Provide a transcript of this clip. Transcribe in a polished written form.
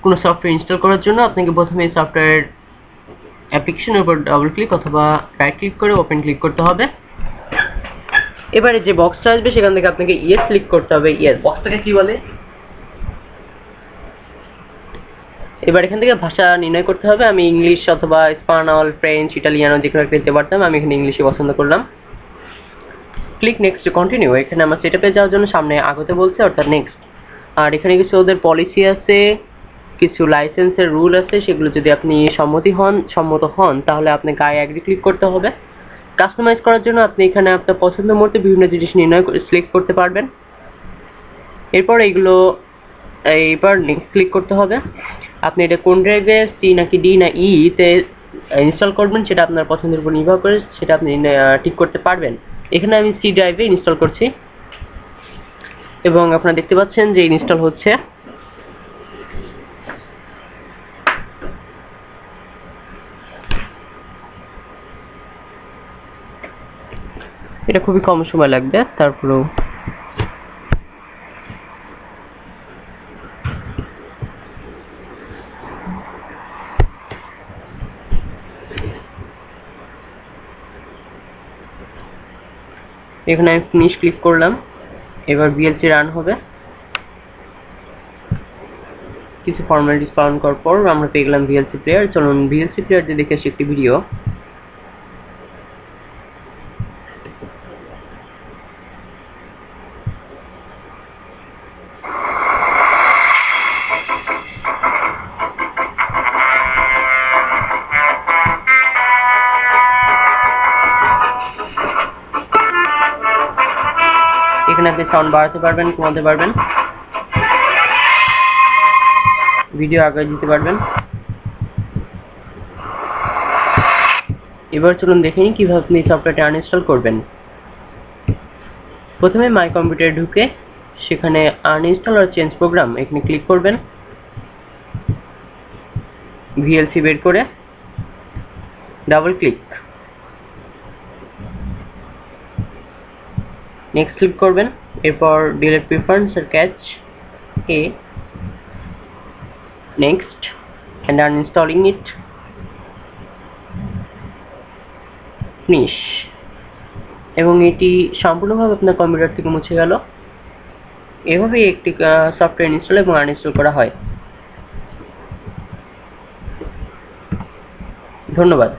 কোনো software install করার জন্য আপনাকে প্রথমে সফটওয়্যার অ্যাপ্লিকেশনের উপর ডাবল ক্লিক অথবা রাইট ক্লিক করে ওপেন ক্লিক করতে হবে। এবারে যে বক্সটা আসবে সেখান থেকে আপনাকে ইয়েস ক্লিক করতে হবে। ইয়েস বক্সটাকে কি বলে? এবার এখান থেকে ভাষা নির্ণয় করতে হবে। আমি ইংলিশ অথবা স্প্যানিশ, ফ্রেঞ্চ, ইটালিয়ানো যে কোনো একটা দিতে পারতাম, আমি এখানে ইংলিশে পছন্দ করলাম। Click next to continue. এখানে আমার সেটআপে যাওয়ার জন্য সামনে আগাতে বলছে, অর্থাৎ নেক্সট। আর এখানে কিছু ওদের পলিসি আছে, কিছু লাইসেন্সের রুল আছে, সেগুলো যদি আপনি সম্মত হন তাহলে আপনাকে আই এগ্রি ক্লিক করতে হবে। কাস্টমাইজ করার জন্য আপনি এখানে আপনার পছন্দ মতো বিভিন্ন জিনিস সিলেক্ট করতে পারবেন। এরপর এইবার নেক্সট ক্লিক করতে হবে। আপনি এটা কোন ড্রাইভে, সি নাকি ডি না ই তে ইনস্টল করবেন সেটা আপনার পছন্দের উপর নির্ভর করে সেটা আপনি ঠিক করতে পারবেন। এখানে আমি সি ড্রাইভে ইনস্টল করছি এবং আপনারা দেখতে পাচ্ছেন যে ইনস্টল হচ্ছে। এটা খুবই কম সময় লাগবে, তারপরেও এখানে আমি ফিনিশ ক্লিক করলাম। এবার ভিএলসি রান হবে। কিছু ফর্মালিটিস পালন করার পর আমরা পেয়ে গেলাম ভিএলসি প্লেয়ার। চলুন ভিএলসি প্লেয়ার দিয়ে দেখে আসি একটি ভিডিও। এখানে আপনি সাউন্ড বাড়াতে পারবেন, কমাতে পারবেন, ভিডিও আগে দিতে পারবেন। এবার চলুন দেখে নিই কিভাবে আপনি সফটওয়্যারটা আনইনস্টল করবেন। প্রথমে মাই কম্পিউটারে ঢুকে সেখানে আনইনস্টল আর চেঞ্জ প্রোগ্রাম এখানে ক্লিক করবেন। ভিএলসি বের করে ডাবল ক্লিক, নেক্সট ক্লিক করবেন। এরপর ডিলিট প্রিফারেন্স আর ক্যাচ এ, next and uninstalling it, finish। এবং এটি সম্পূর্ণভাবে আপনার কম্পিউটার থেকে মুছে গেল। এভাবেই একটি সফটওয়্যার ইনস্টল এবং আনইনস্টল করা হয়। ধন্যবাদ।